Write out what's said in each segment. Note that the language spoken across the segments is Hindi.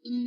तुम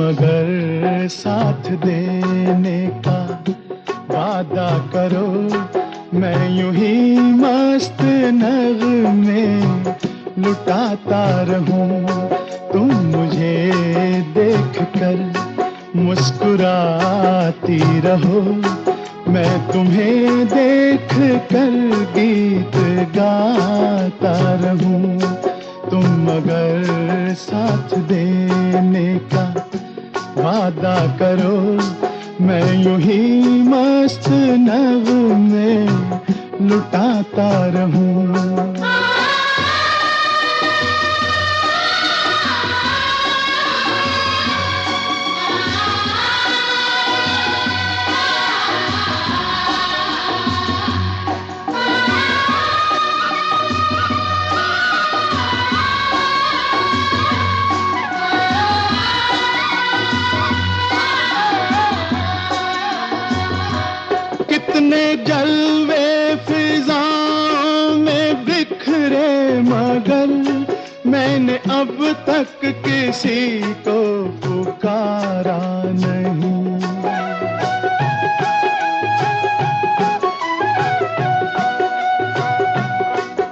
अगर साथ देने का वादा करो, मैं यूं ही मस्त नगमे लुटाता रहूं। तुम मुझे देख कर मुस्कुराती रहो, मैं तुम्हें देख कर गीत गाता रहूं। तुम अगर साथ देने का वादा करो, मैं यूं ही मस्त नगमे लुटाता रहूं। कितने जलवे फिजाओं में बिखरे, मगर मैंने अब तक किसी को पुकारा नहीं।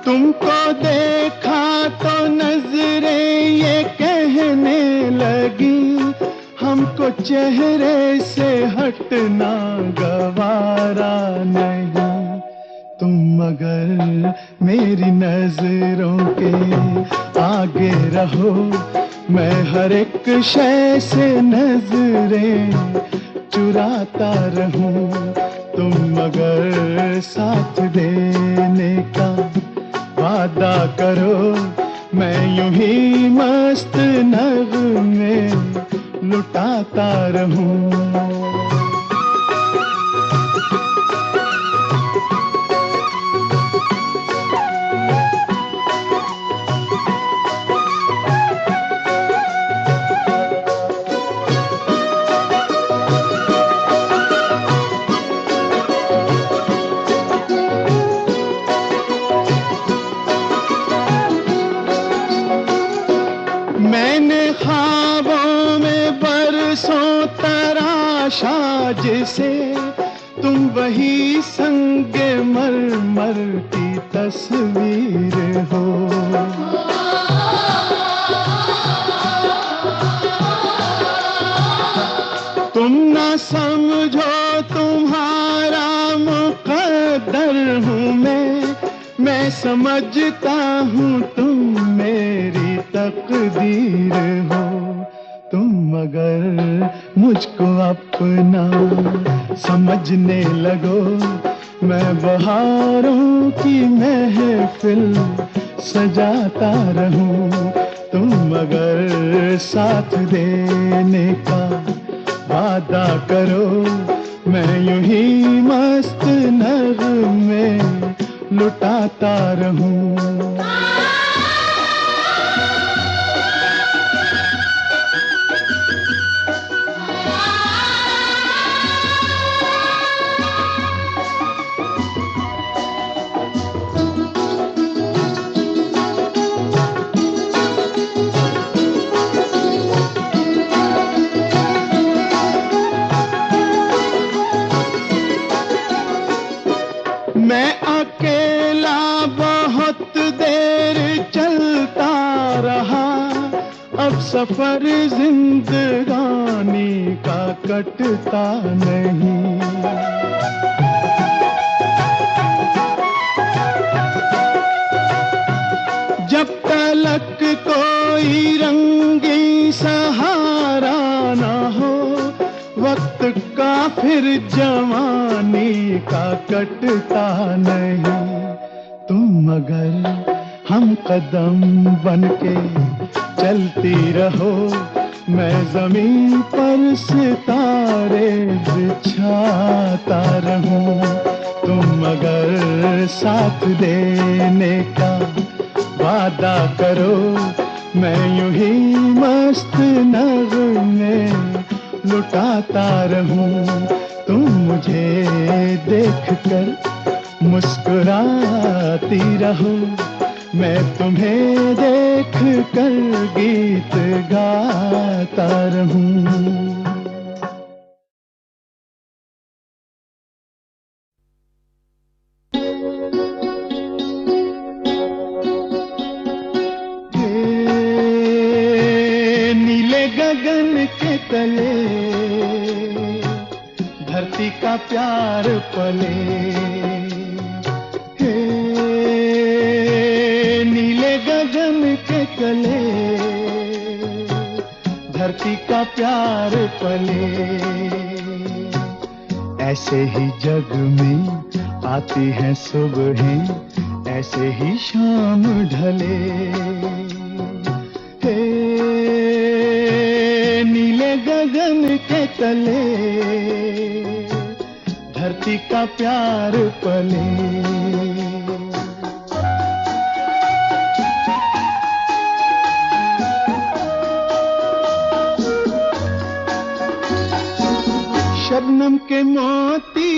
तुमको देखा तो नजरें ये कहने लगी, हमको चेहरे से हटना गवारा नहीं। तुम अगर मेरी नजरों के आगे रहो, मैं हर एक शय से नजरें चुराता रहूं। तुम अगर साथ देने का वादा करो, मैं यूं ही मस्त नगमे लुटाता रहूं। मैंने ख्वाबों में बरसों तराशा जिसे, तुम वही संगे मरमर की तस्वीर हो। तुम ना समझो तुम्हारा मुकद्दर हूँ मैं समझता हूँ तुम मेरी तकदीर हो। तुम अगर मुझको अपना समझने लगो, मैं बहारों की महफिल सजाता रहूं। तुम अगर साथ देने का वादा करो, मैं यूं ही मस्त नगमे लुटाता रहूं। सफर जिंदगानी का कटता नहीं। जब तलक कोई रंगी सहारा ना हो, वक्त का फिर जवानी का कटता नहीं। तुम अगर हम कदम बनके चलती रहो, मैं जमीन पर सितारे बिछाता रहूं। तुम अगर साथ देने का वादा करो, मैं यूं ही मस्त नगमे लुटाता रहूं। तुम मुझे देखकर मुस्कुराती रहो, मैं तुम्हें देख कर गीत गाता रहूं। गगन के तले धरती का प्यार पले, हे नीले गगन के तले धरती का प्यार पले। ऐसे ही जग में आती हैं सुबहें, ऐसे ही शाम ढले। नीले गगन के तले धरती का प्यार पले। शबनम के मोती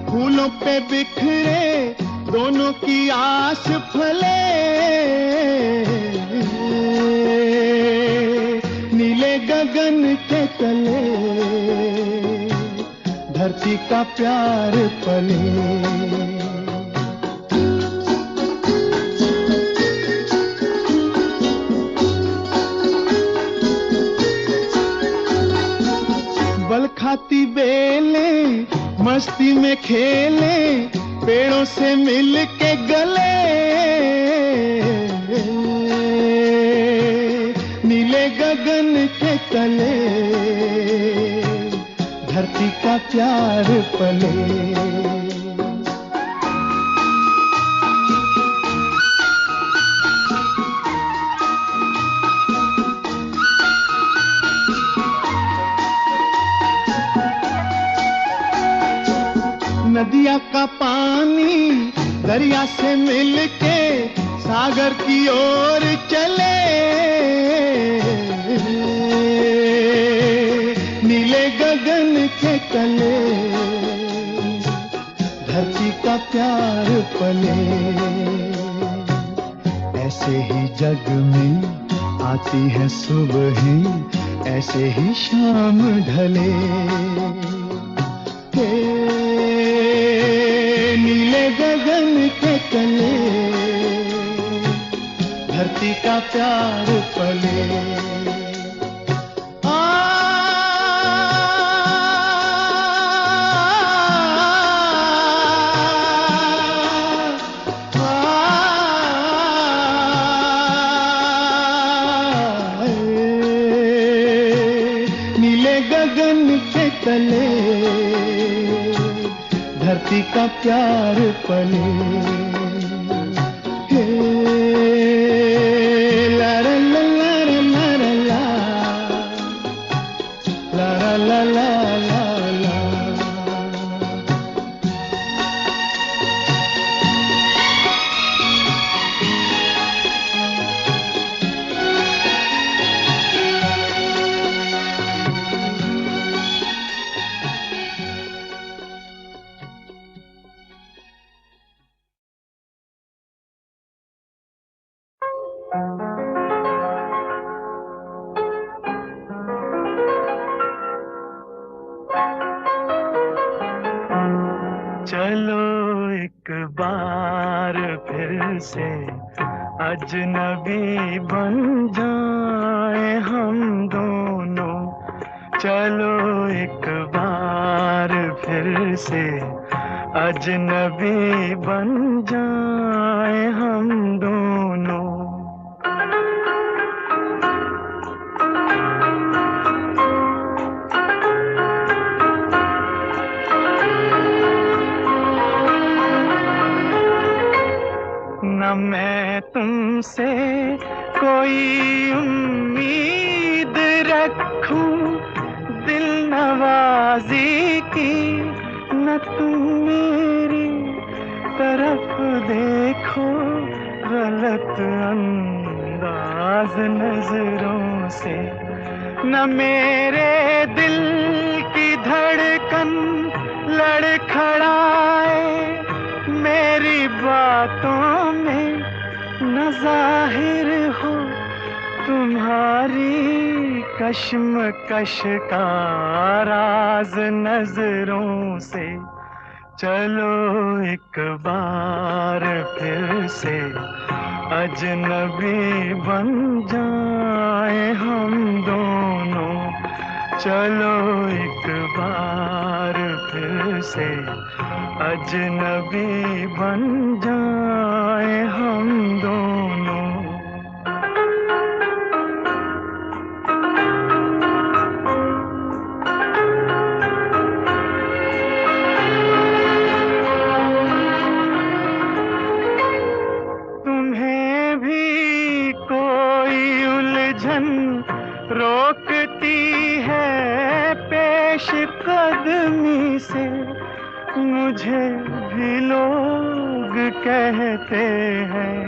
फूलों पे बिखरे, दोनों की आस फले। नीले गगन के तले धरती का प्यार पले। बल खाती बेलें मस्ती में खेले, पेड़ों से मिल के गले। नीले गगन के तले धरती का प्यार पले। नदिया का पानी दरिया से मिलके सागर की ओर चले। नीले गगन के तले धरती का प्यार पले। ऐसे ही जग में आती है सुबहें, ऐसे ही शाम ढले। नीले गगन के तले धरती का प्यार पले। नीले गगन के तले धरती का प्यार पले। हे ला ला ला ला ला ला ला ला ला ला। चलो एक बार फिर से अजनबी बन जाए हम, चलो एक बार फिर से अजनबी बन जाए हम दोनों। न मैं तुमसे कोई उम्मीद रखूं दिल नवाजी की, न तुम मेरी तरफ देखो गलत अंदाज नजरों से। न मेरे दिल की धड़कन लड़खड़ाए मेरी बातों में, न जाहिर हो तुम्हारी कश्मकश का राज नजरों से। चलो एक बार फिर से अजनबी बन जाए हम दोनों। चलो एक बार फिर से अजनबी बन जाए हम दोनों। तुम्हें भी कोई उलझन रोकती है पेश कदमी से, मुझे भी लोग कहते हैं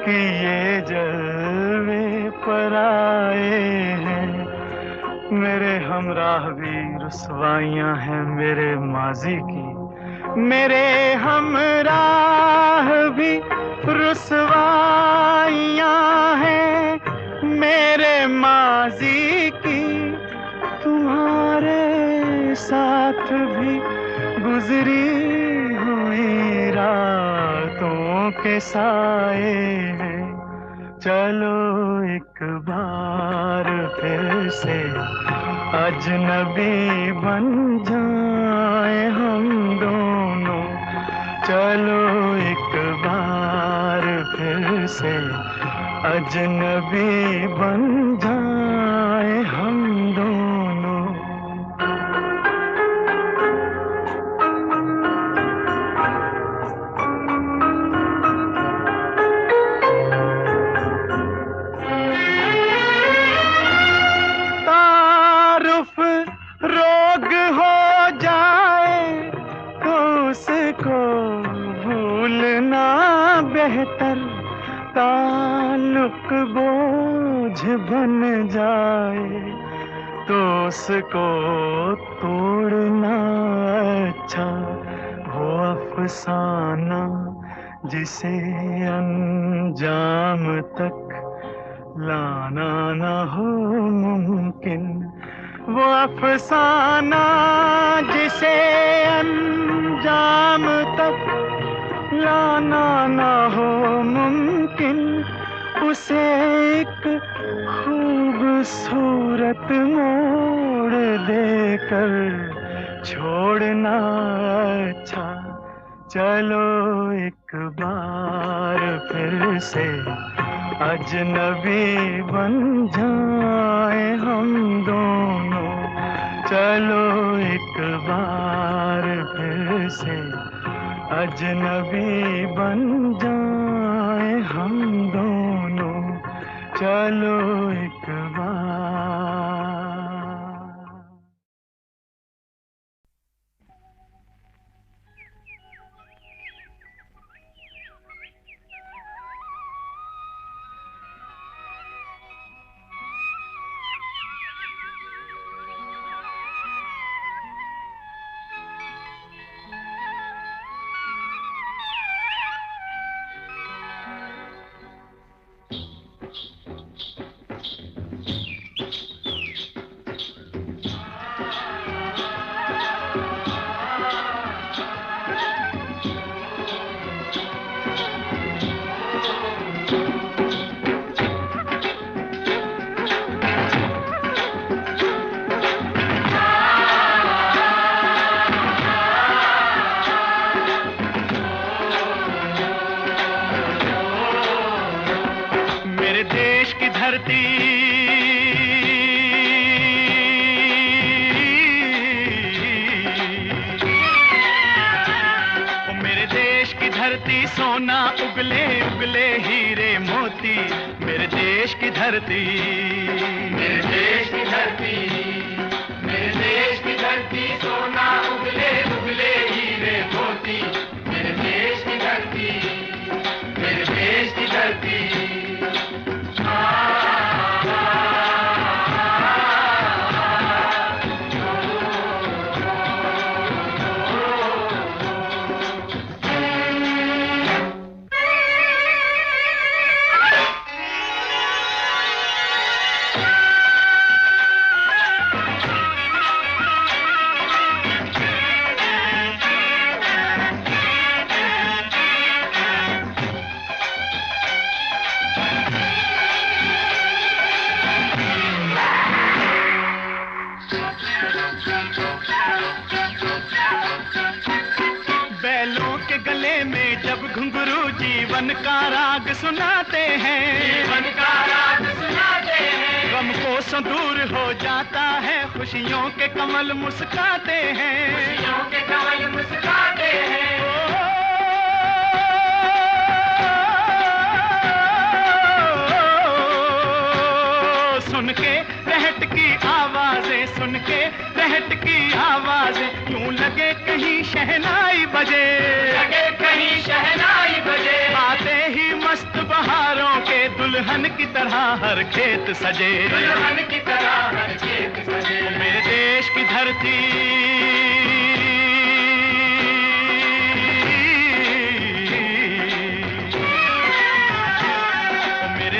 कि ये जलवे पर आए हैं। मेरे हमराह भी रुसवाइयां हैं मेरे माजी की, मेरे हमराह भी रुसवाइयां हैं मेरे माजी की। तुम्हारे साथ भी गुजरी हुई रातों के साए हैं। चलो एक बार फिर से अजनबी बन जाए हम दोनों। चलो एक बार फिर से अजनबी बन जाए हम दोनों। रोग हो जाए तो उसको भूलना बेहतर, ताल्लुक बोझ बन जाए तो उसको तोड़ना अच्छा। वो अफसाना जिसे अंजाम तक लाना न हो मुमकिन, वो अफसाना जिसे अंजाम तक लाना न हो मुमकिन, उसे एक खूबसूरत मोड़ देकर छोड़ना अच्छा। चलो एक बार फिर से अजनबी बन जाए हम दोनों। चलो एक बार फिर से अजनबी बन जाए हम दोनों। चलो एक बार। धरती, ओ मेरे देश की धरती सोना उगले उगले हीरे मोती, मेरे देश की धरती, मेरे देश की धरती, मेरे देश की धरती सोना उगले उगले हीरे मोती, मेरे देश की धरती, मेरे देश की धरती। बैलों के गले में जब घुंघरू जीवन का राग सुनाते हैं, जीवन का राग सुनाते हैं, गम को दूर हो जाता है, खुशियों के कमल मुस्काते हैं, खुशियों के कमल मुस्काते हैं। सुन के रहट की आवाजें, सुन के रहट की आवाजें, यूं लगे कहीं शहनाई बजे, लगे कहीं शहनाई बजे, आते ही मस्त बहारों के दुल्हन की तरह हर खेत सजे, दुल्हन की तरह हर खेत सजे। मेरे देश की धरती,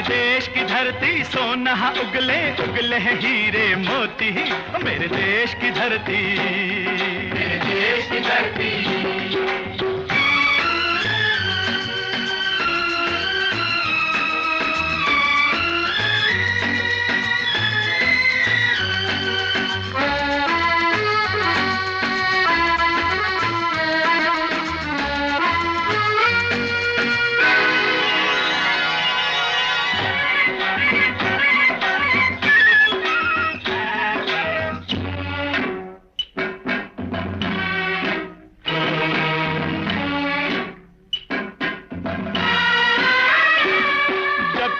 देश की धरती सोना उगले उगले हीरे मोती, मेरे देश की धरती, मेरे देश की धरती।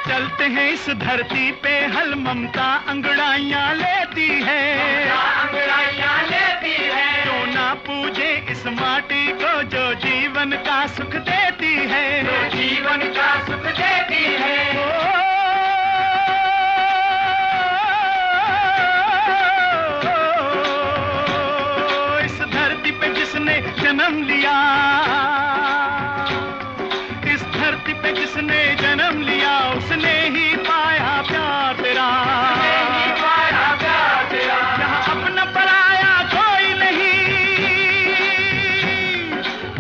चलते हैं इस धरती पे हल ममता अंगड़ाइयां लेती है, अंगड़ाइयां लेती है, जो ना पूजे इस माटी को जो जीवन का सुख देती है, जो जीवन का सुख देती है। इस धरती पे जिसने जन्म लिया, इस धरती पे जिसने जन्म लिया, उसने ही पाया प्यार तेरा, पाया प्यार तेरा। यहाँ अपना पराया कोई नहीं,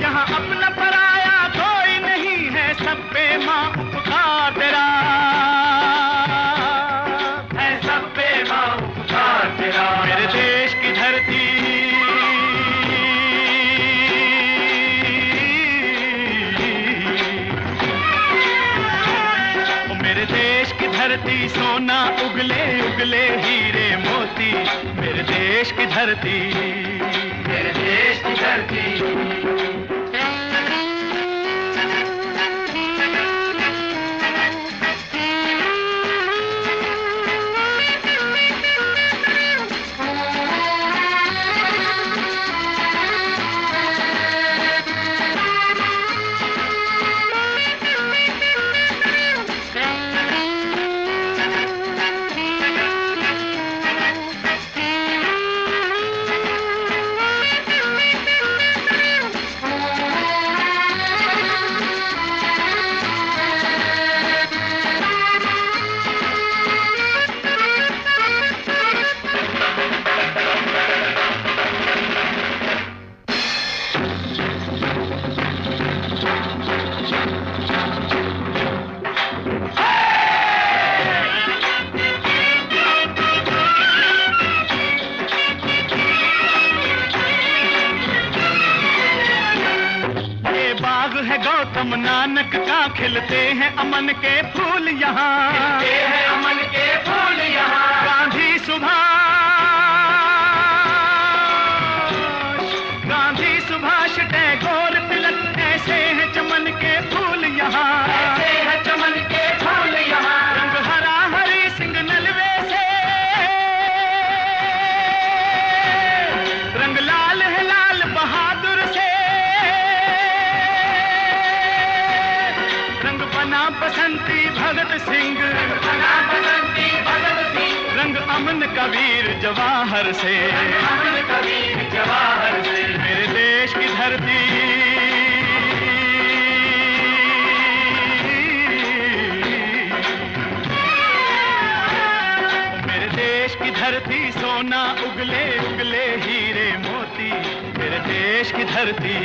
यहाँ अपना पराया कोई नहीं है, सब पे माँ उपकार तेरा है, सब पे माँ उपकार तेरा। मेरे देश की धरती, देश की धरती सोना उगले उगले हीरे मोती, मेरे देश की धरती, मेरे देश की धरती। गौतम नानक का, खिलते हैं अमन के फूल यहाँ, खिलते हैं अमन के फूल यहाँ। गांधी सुभाष टैगोर तिलक, ऐसे हैं चमन के फूल यहाँ, ऐसे हैं चमन के फूल यहाँ। रंग हरा हरी सिंह नलवे से, रंग लाल है लाल बहादुर से, रंग बना बसंती भगत सिंह, रंग बना बसंती भगत सिंह। रंग अमन कबीर जवाहर से, अमन कबीर जवाहर से। मेरे देश की धरती, मेरे देश की धरती, सोना उगले उगले हीरे मोती। मेरे देश की धरती,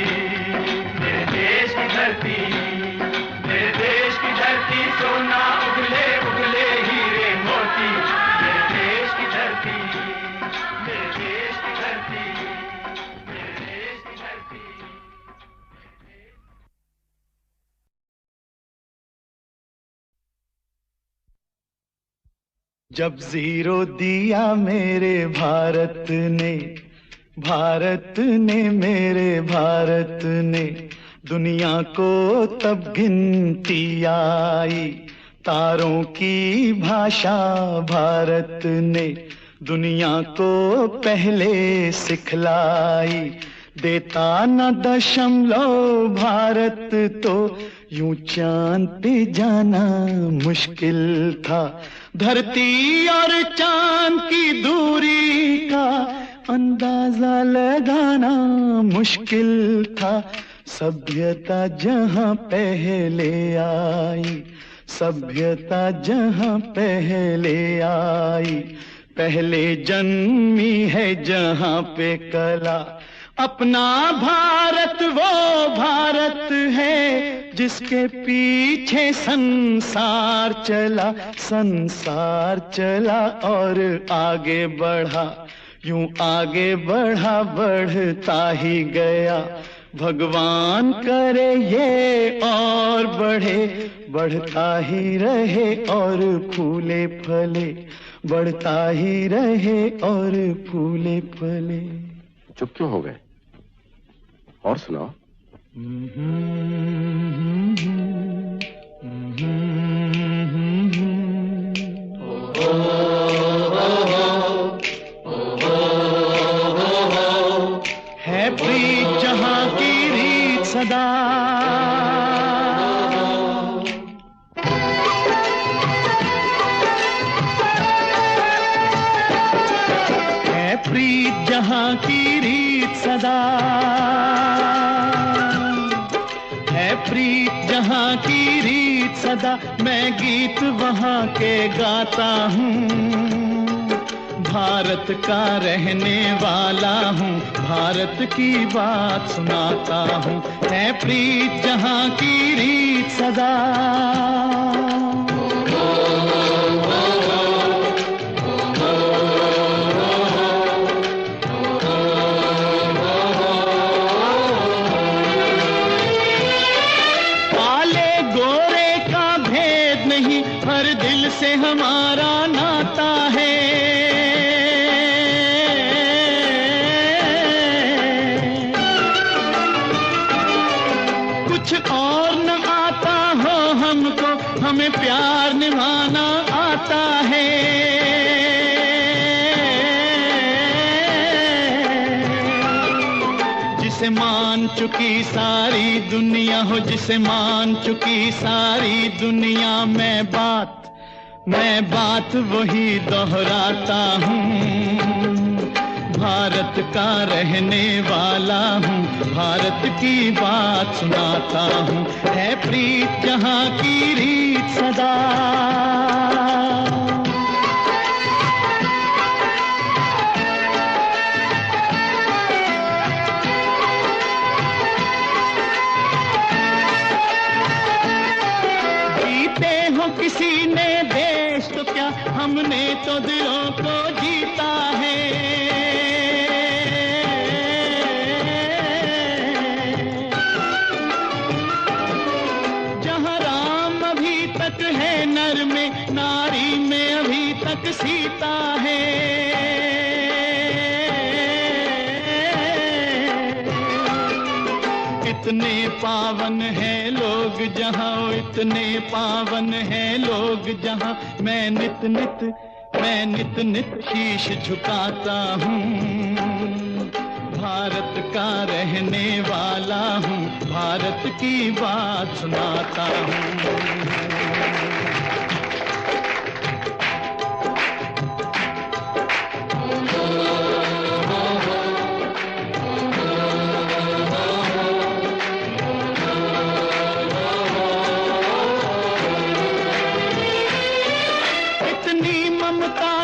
मेरे देश की धरती, मेरे देश की धरती, सोना उगले उगले हीरे मोती। मेरे देश की धरती, मेरे देश की धरती, मेरे देश की धरती। जब जीरो दिया मेरे भारत ने, भारत ने मेरे भारत ने, दुनिया को तब गिनती आई। तारों की भाषा भारत ने दुनिया को पहले सिखलाई। देता न दशमलव भारत तो यूं चांद पे जाना मुश्किल था। धरती और चांद की दूरी का अंदाजा लगाना मुश्किल था। सभ्यता जहां पहले आई, सभ्यता जहां पहले आई, पहले जन्मी है जहां पे कला। अपना भारत वो भारत है जिसके पीछे संसार चला, संसार चला और आगे बढ़ा। यूं आगे बढ़ा, बढ़ता ही गया। भगवान करे ये और बढ़े, बढ़ता ही रहे और फूले फले, बढ़ता ही रहे और फूले फले। चुप क्यों हो गए? और सुनाओ। है प्रीत जहां की रीत सदा, है प्रीत जहां की रीत सदा, है प्रीत जहां की रीत सदा। मैं गीत वहां के गाता हूँ, भारत का रहने वाला हूँ, भारत की बात सुनाता हूँ। है प्रीत जहां की रीत सदा। काले गोरे का भेद नहीं, हर दिल से हमारा नाता है। और न आता हो हमको, हमें प्यार निभाना आता है। जिसे मान चुकी सारी दुनिया हो, जिसे मान चुकी सारी दुनिया, मैं बात वही दोहराता हूँ। भारत का रहने वाला हूँ, भारत की बात सुनाता हूँ। है प्रीत जहां की रीत सदा। जीते हो किसी ने देश तो क्या, हमने तो दिलों को जीता है। घर में नारी में अभी तक सीता है। इतने पावन है लोग जहाँ, इतने पावन है लोग जहाँ, मैं नित नित शीश झुकाता हूँ। भारत का रहने वाला हूँ, भारत की बात सुनाता हूँ।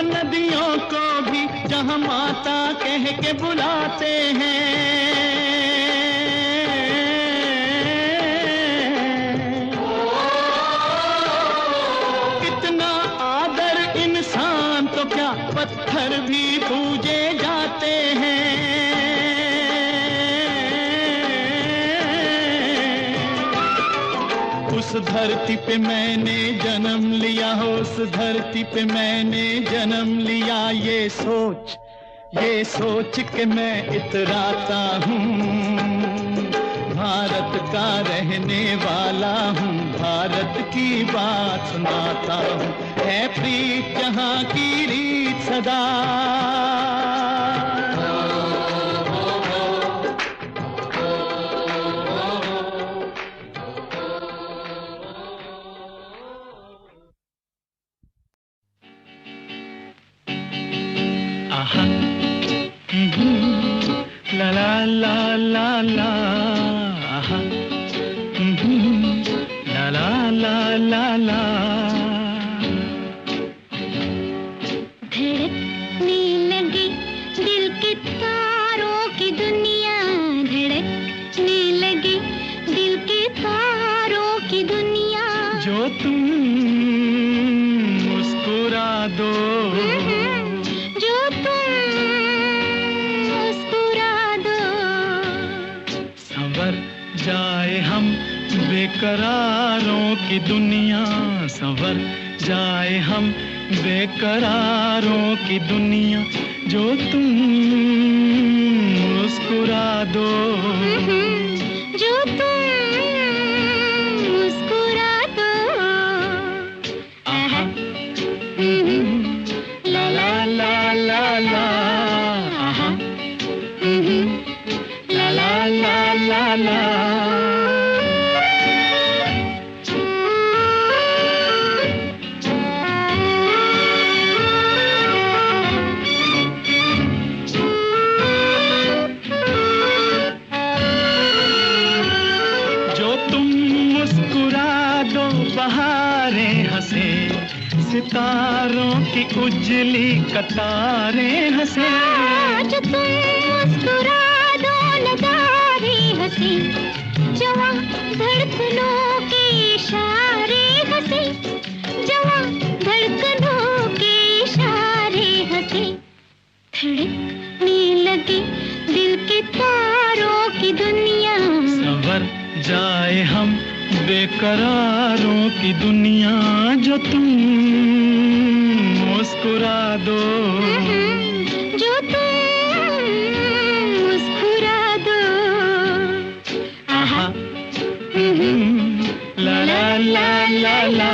नदियों को भी जहाँ माता कह के बुलाते हैं, कितना आदर इंसान तो क्या पत्थर भी पूजे जाते हैं। उस धरती पे मैंने जन्म लिया, उस धरती पे मैंने जन्म लिया, ये सोच के मैं इतराता हूँ। भारत का रहने वाला हूँ, भारत की बात सुनाता हूँ। है प्रीत जहाँ की रीत सदा, ला ला ला ला ला, ला ला ला ला ला। धड़कने लगी दिल के तारों की दुनिया, धड़कने लगी दिल के तारों की दुनिया। जो तुम मुस्कुरा दो, जाए हम बेकरारों की दुनिया, संवर जाए हम बेकरारों की दुनिया। जो तुम मुस्कुरा दो, जो तुम मुस्कुरा दो, आहा, ला ला ला ला ला, आहा, ला ला ला ला ला। बहारें हंसे, सितारों की उजली कतारें हंसे। जो तुम मुस्कुरा दो नजारे हंसे, जवां धड़कनों के इशारे हंसे, जवां धड़कनों के इशारे हंसे। धड़कने लगी दिल के तारों की दुनिया, संवर जाए हम बेकरारों की दुनिया। जो तुम मुस्कुरा दो, जो तुम मुस्कुरा दो, आहा, ला ला ला ला ला,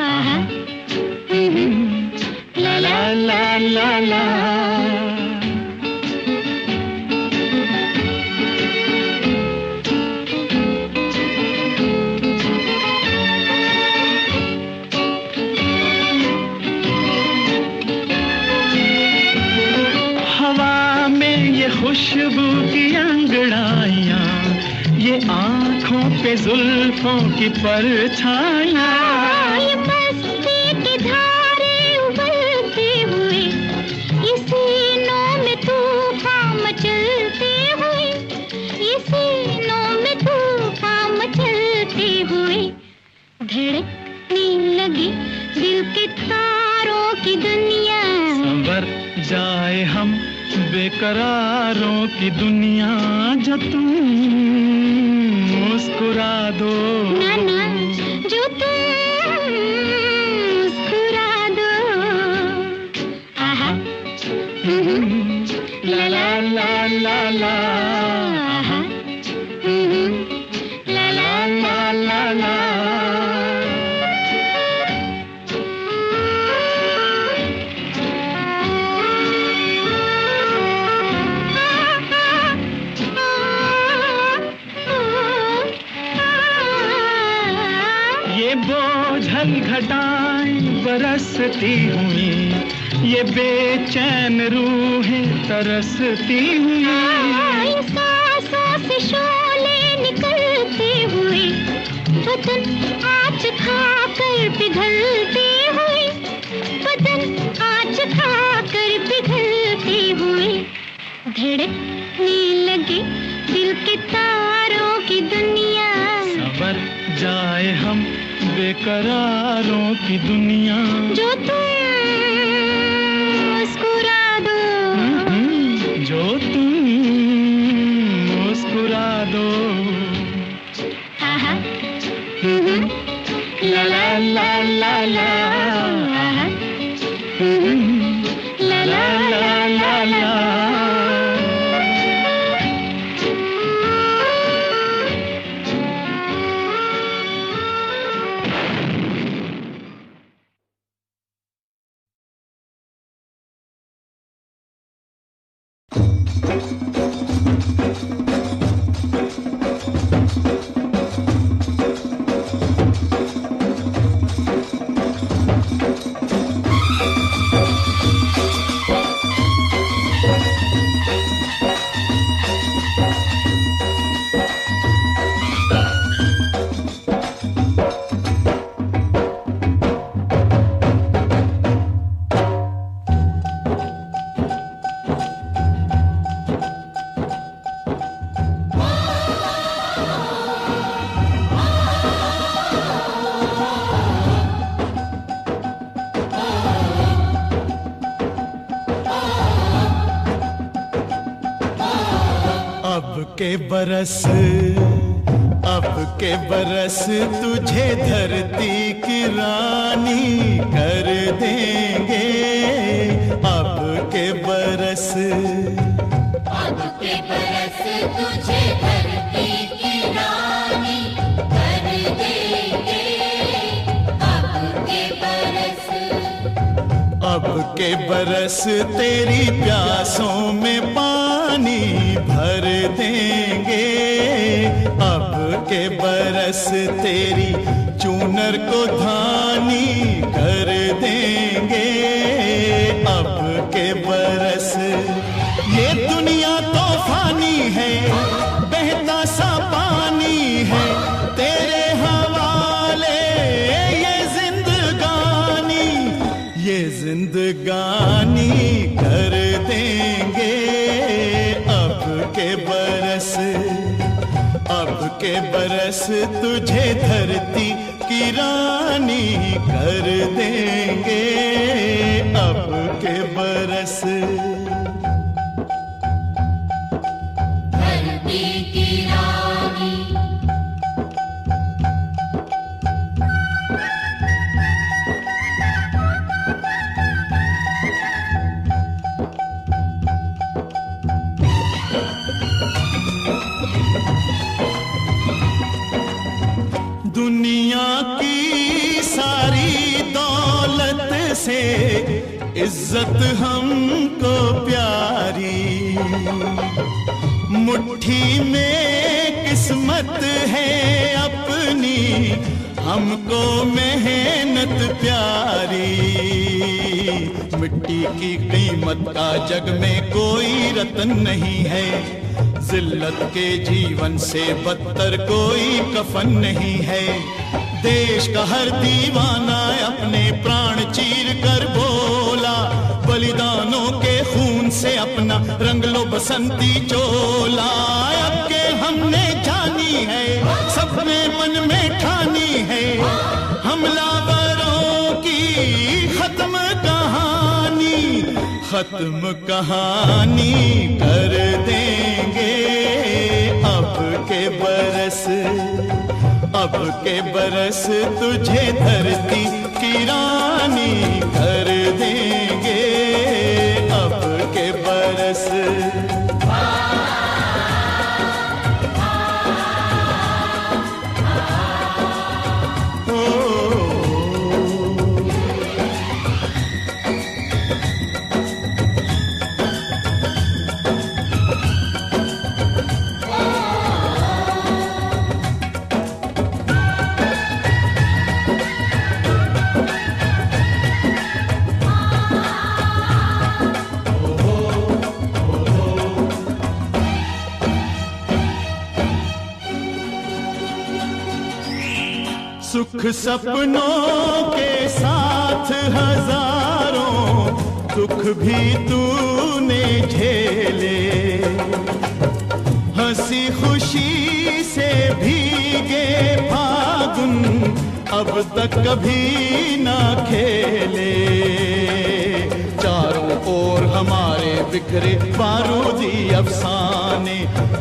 आहा, ला ला ला ला ला। खुशबू की अंगड़ाइयाँ, ये आँखों पे जुल्फों की परछाइयाँ, ये मस्ती की धारे उबलते हुए, ये सीनों में तूफान मचलते हुए, ये सीनों में तूफान मचलते हुए। धड़कने लगी दिल के तारों की दुनिया, संवर जाए हम बेकरारों की दुनिया। जो तुम मुस्कुरा दो, ना ना, जो तुम घटाएं बरसती हुई, ये बेचैन रूहें तरसती हुई। सांसों से शोले निकलते हुए, बदन आज खाकर पिघलते हुए, बदन आज खाकर पिघलते हुए, धड़कने लगे दिल के तारों की दुनिया। सवर जाए हम बेकरारों की दुनिया। जो तुम मुस्कुरा दो, जो तुम मुस्कुरा दो। आहा, ला ला ला ला ला, आहा, ला ला ला ला ला। अब के बरस तुझे धरती की रानी कर देंगे। अब के बरस तुझे धरती की रानी कर देंगे। अब के बरस तेरी प्यासों में पानी भर देंगे। अब के बरस तेरी चूनर को धानी कर देंगे। अब के बरस ये दुनिया तो फानी है, बहता सा पानी है तेरे हवाले। ये जिंदगानी कर देंगे। अब के बरस तुझे धरती की रानी कर देंगे। अब के बरस धरती की रानी। दुनिया की सारी दौलत से इज्जत हमको प्यारी। मुट्ठी में किस्मत है अपनी, हमको मेहनत प्यारी। मिट्टी की कीमत का जग में कोई रतन नहीं है। जिल्लत के जीवन से बदतर कोई कफन नहीं है। देश का हर दीवाना अपने प्राण चीर कर बोला, बलिदानों के खून से अपना रंग लो बसंती चोला। अब के हमने जानी है, सबने मन में ठानी है, हमलावरों की खत्म कहानी कर देंगे। अब के बरस तुझे धरती की रानी कर देंगे। अब के बरस सुख सपनों के साथ हजारों दुख भी तूने झेले, हंसी खुशी से भीगे फागुन अब तक कभी ना खेले। चारों ओर हमारे बिखरे बारूदी अफसाने,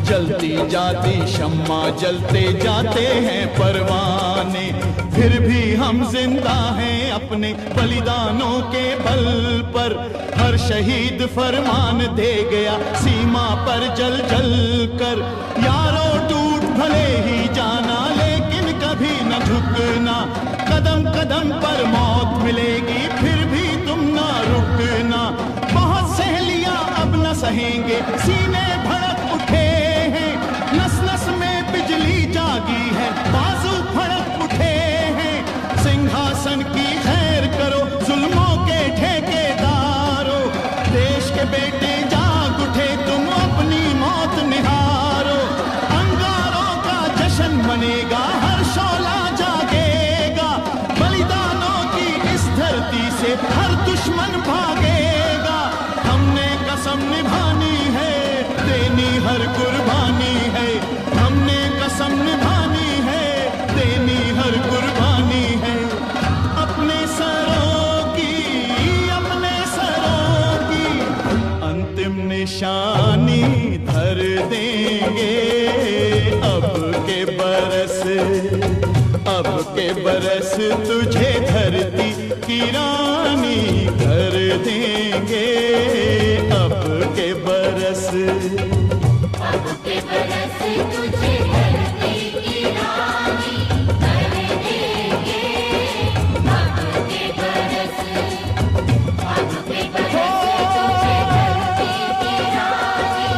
जलती जाती शम्मा जलते जाते हैं परवाने, फिर भी हम जिंदा हैं अपने बलिदानों के बल पर। हर शहीद फरमान दे गया सीमा पर जल जल कर। यारों टूट भले ही जाना लेकिन कभी न झुकना, कदम कदम पर मौत मिलेगी फिर भी तुम ना रुकना। बहुत सहेलियां अब न सहेंगे, सीने भड़क उठे हैं, नस नस में बिजली जागी है, बाजू फड़क उठे हैं। सिंहासन की खैर करो जुल्मों के ठेकेदारों, देश के बेटे जाग उठे तुम अपनी मौत निहारो। अंगारों का जश्न मनेगा, हर शोला जागेगा, बलिदानों की इस धरती से हर दुश्मन भागेगा। हमने कसम निभानी है, देनी हर कुर्बानी है, हमने कसम निभानी है, देनी हर कुर्बानी है। अपने सरों की अंतिम निशानी धर देंगे। अब के बरस तुझे धरती की रानी कर देंगे। अब के बरस तुझे धरती की रानी कर देंगे। अब के बरस तुझे धरती की रानी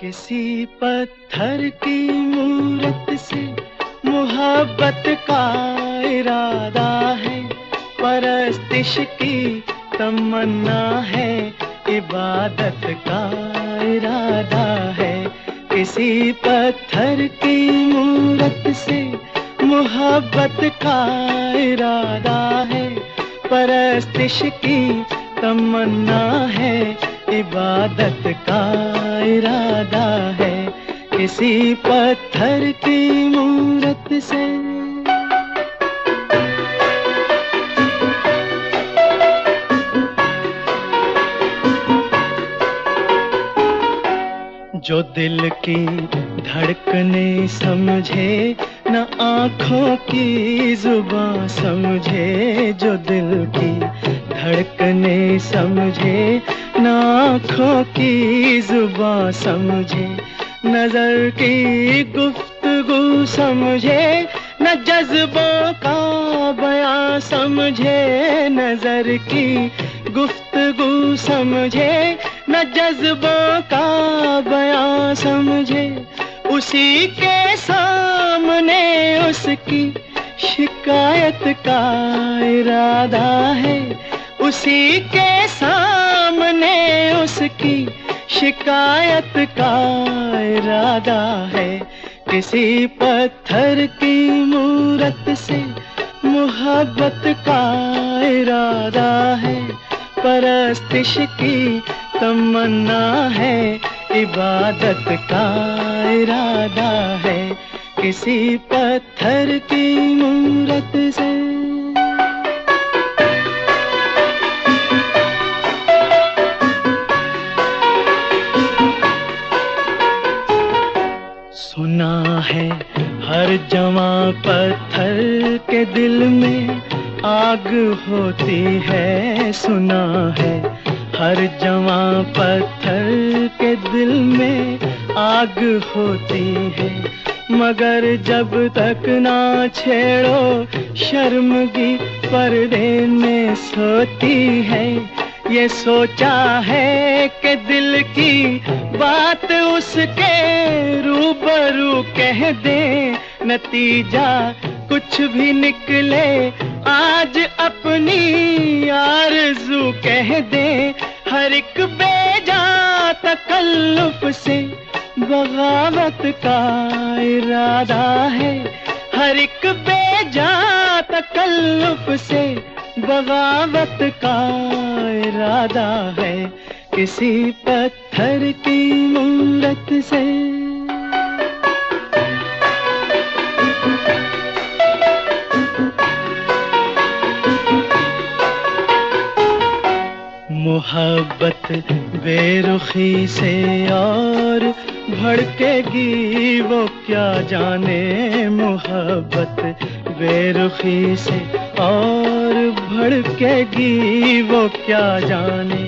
किसी पत्थर की मूरत से मोहब्बत का इरादा है, परस्तिश की तमन्ना है, इबादत का इरादा है। किसी पत्थर की मूरत से मोहब्बत का इरादा है, परस्तिश की तमन्ना है, इबादत का इरादा है। किसी पत्थर की मूरत से जो दिल की धड़कने समझे, न आँखों की जुबां समझे। जो दिल की धड़कने समझे, न आँखों की जुबां समझे। नजर की गुफ्तगू समझे, न जज्बों का बयां समझे। नजर की गुफ्तगू समझे, न जज्बों का बयां समझे। उसी के सामने उसकी शिकायत का इरादा है, उसी के सामने उसकी शिकायत का इरादा है। किसी पत्थर की मूरत से मोहब्बत का इरादा है, परस्तिश की तमन्ना है, इबादत का इरादा है। किसी पत्थर की मूरत से सुना है हर जवां पत्थर के दिल में आग होती है। सुना है हर जवां पत्थर के दिल में आग होती है। मगर जब तक ना छेड़ो शर्मगी पर्दे में सोती है। ये सोचा है कि दिल की बात उसके रूबरू कह दे, नतीजा कुछ भी निकले आज अपनी आरज़ू कह दे। हर एक बेजा तकल्लुफ से बगावत का इरादा है, हर एक बेजा तकल्लुफ से बगावत का इरादा है। किसी पत्थर की मूरत से मोहब्बत बेरुखी से और भड़केगी वो क्या जाने। मोहब्बत बेरुखी से और भड़केगी वो क्या जाने।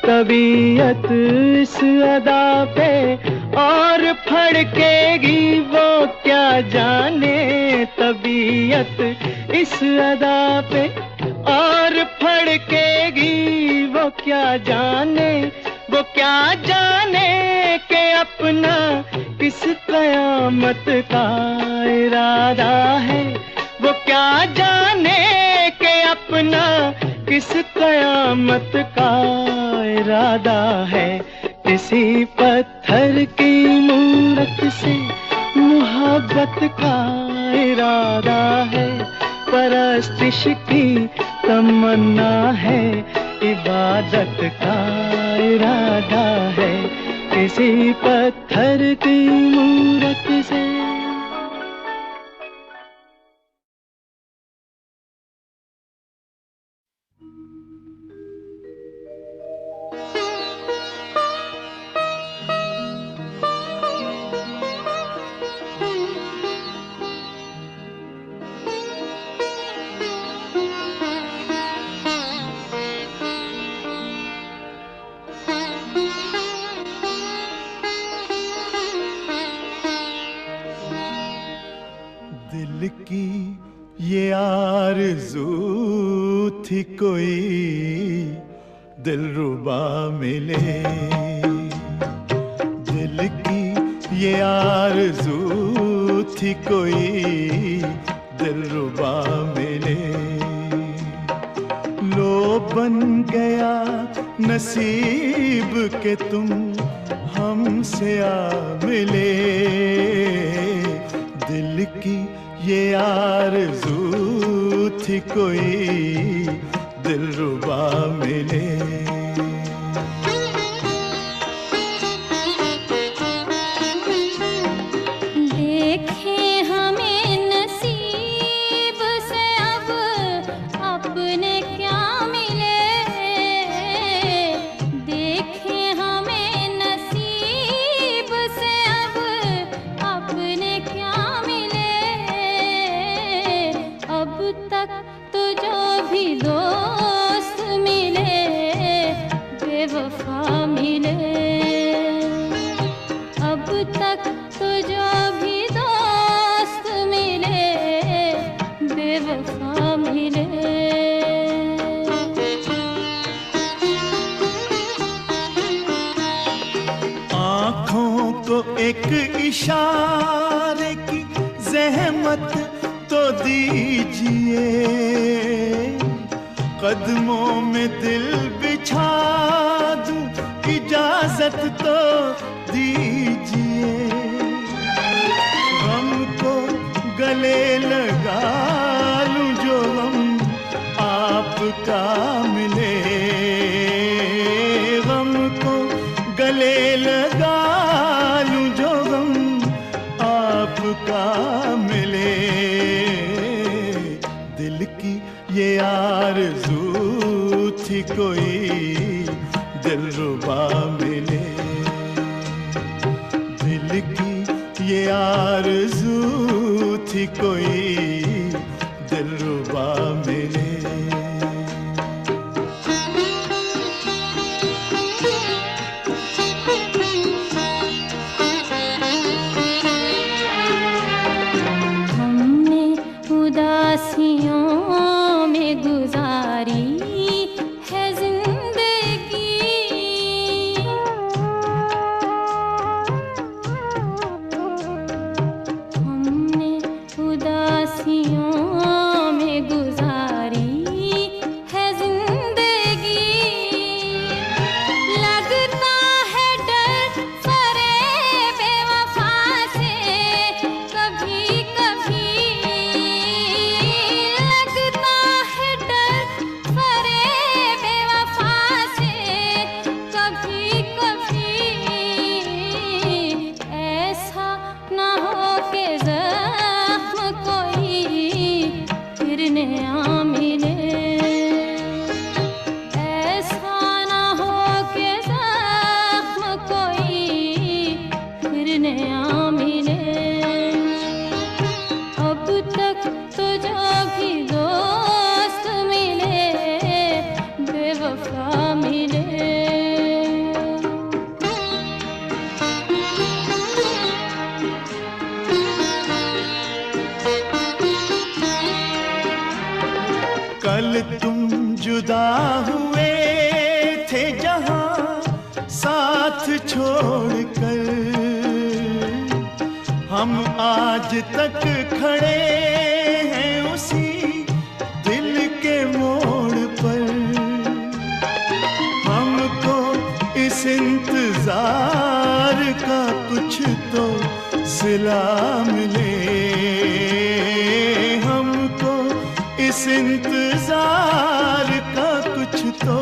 तबीयत इस अदा पे और फड़केगी वो क्या जाने। तबीयत इस अदा पे और फड़केगी वो क्या जाने। वो क्या जाने कि अपना किस कयामत का इरादा है। वो क्या जाने कि अपना किस कयामत का इरादा है। किसी पत्थर की मूरत से मोहब्बत का इरादा है। परस्तिश की तमन्ना है, इबादत का इरादा है। किसी पत्थर की मूरत से ये आरज़ू थी कोई दिलरुबा मिले। दिल की ये आरज़ू थी कोई दिलरुबा मिले। लो बन गया नसीब के तुम हमसे आ मिले। दिल की ये आरज़ू थी कोई दिलरुबा मिले। देखें हमें नसीब से अब अपने क्या मिले। देखें हमें नसीब से अब अपने क्या मिले। अब तक तो जो भी दोस्त मिले बेवफा मिले। अब तक तो जो भी दोस्त मिले बेवफा मिले। आँखों को एक इशारे की ज़हमत तो दीजिए। कदमों में दिल बिछा दूं इजाज़त तो दीजिए। गम को गले लगा लूं जो गम आपका मिले। गम को गले लगा लूं जो गम आपका मिले। दिल की ये आरज़ू थी कोई दिलरुबा मिले। दिल की ये आरज़ू थी कोई दिलरुबा मिले। उदासियों में गुजारी है जिंदगी। हमने उदासियों में गुजारी है जिंदगी। लगता है डर फरेब बेवफा से कभी कभी। लगता है डर फरेब बेवफा से कभी कभी। ऐसा न हो कि ज़ख्म कोई फिर नया मिले। ऐसा न हो कि ज़ख्म कोई फिर नया मिले। अब तक तो जो भी दोस्त मिले बेवफा मिले। कल तुम जुदा हुए थे जहां साथ छोड़कर, हम आज तक खड़े हैं उसी दिल के मोड़ पर। हमको इस इंतजार का कुछ तो सिला मिले। हमको इस इंतजार का कुछ तो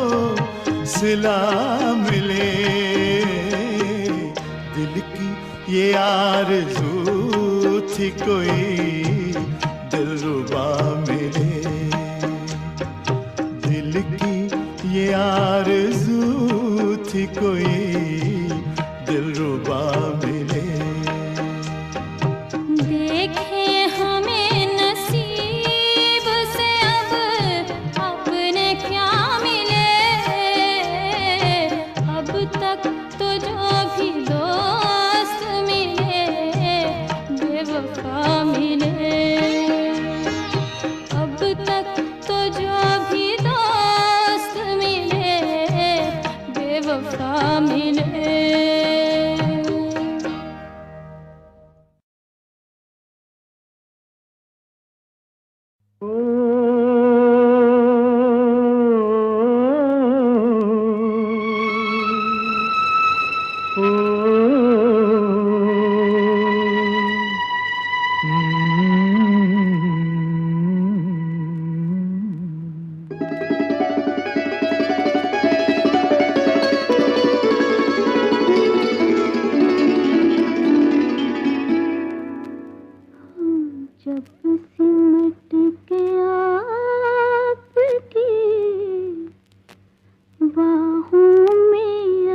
सिला मिले। दिल की ये आरज़ू थी कोई दिलरुबा मिले। दिल की ये आरज़ू थी कोई दिलरुबा मिले। देखे हमें नसीब से अब अपने क्या मिले। अब तक तो जो भी दोस्त मिले बेवफा मिले। अब तक तो जो भी दोस्त मिले बेवफा मिले। जब सिमट के आपकी बाहों में आ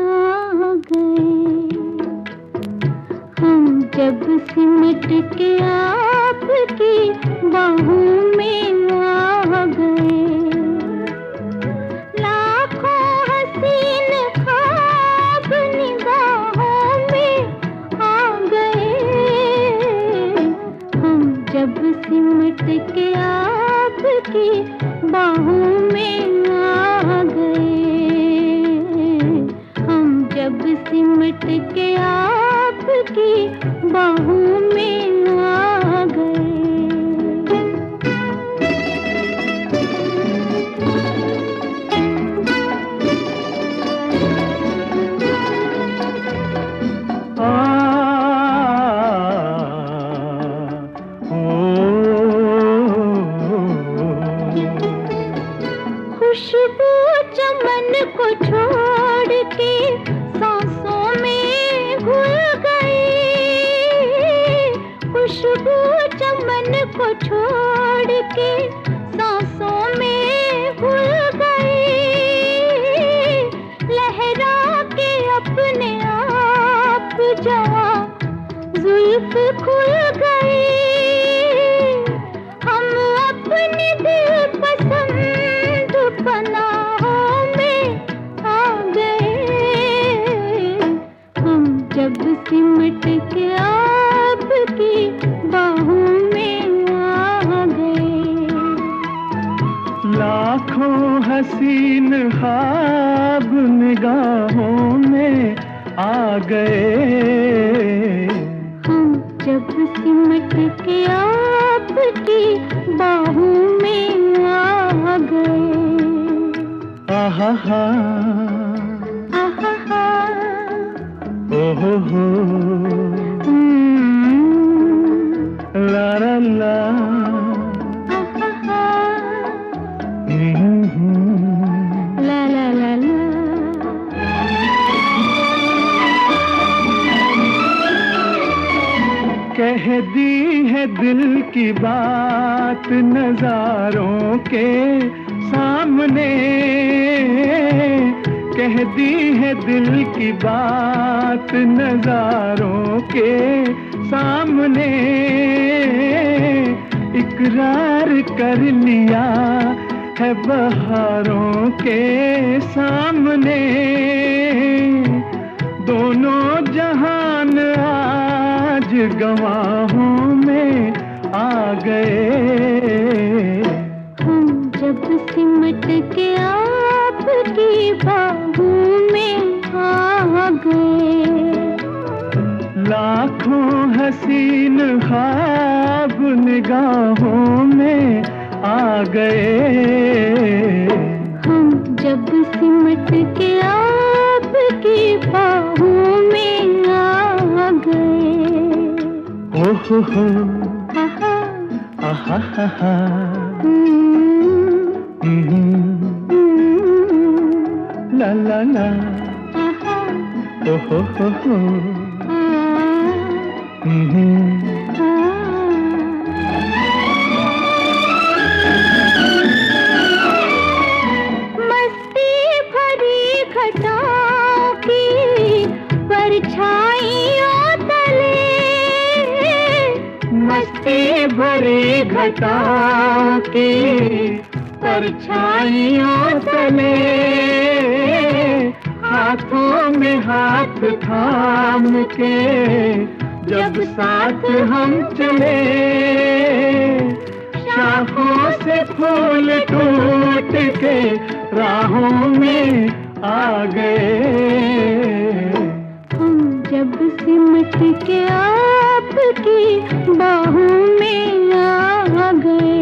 गए। हम जब सिमट के आपकी बाहों में आ गए। लाखों हसीन ख्वाब निगाहों में आ गए। हम जब सिमट के आपकी बाहों में आ गए। हम जब सिमट के आपकी बाहों में आ गए। खुशबू चमन को छोड़ के सांसों में घुल गई। खुशबू चमन को छोड़ के सांसों में घुल गई। लहरा के अपने आप जहाँ जुल्फ खुल गई। हम अपने दिल पसंद पनाहों में आ गए। हम जब सिमट के आपकी बाहों में आ गए। हसीन ख्वाब निगाहों में आ गए। हम जब सिमट के आपकी बाहों में आ गए। आहा हा, आहा हा, ओहो हो, ला ला ला, आहा हा, हम्म। ला ला ला ला। कह दी है दिल की बात नजारों के सामने, कह दी है दिल की बात नजारों के सामने, इकरार कर लिया है बहारों के सामने। दोनों जहान आज गवाहों में आ गए। हम जब सिमट के आपकी बाहों में आ गए। लाखों हसीन ख्वाब निगाहों में आ गए। हम जब सिमट के आपकी बाहों में आ गए। ओहो हो, आहा, आहा हा हा, ला ला ला, आहा, ओहो हो, मस्ती भरी घटाओं की परछाइयों तले, मस्ती भरी घटाओं की परछाइयों तले, हाथों में हाथ थाम के जब साथ हम चले, शाखों से फूल टूट के राहों में आ गए। हम जब सिमट के आपकी बाहों में आ गए।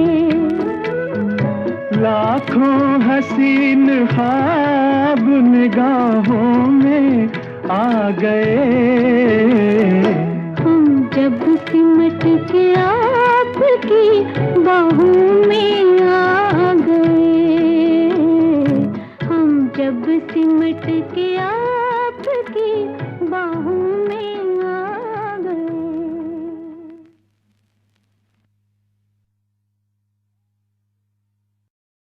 लाखों हसीन ख्वाब निगाहों में आ गए। हम जब सिमट के आपकी बाहों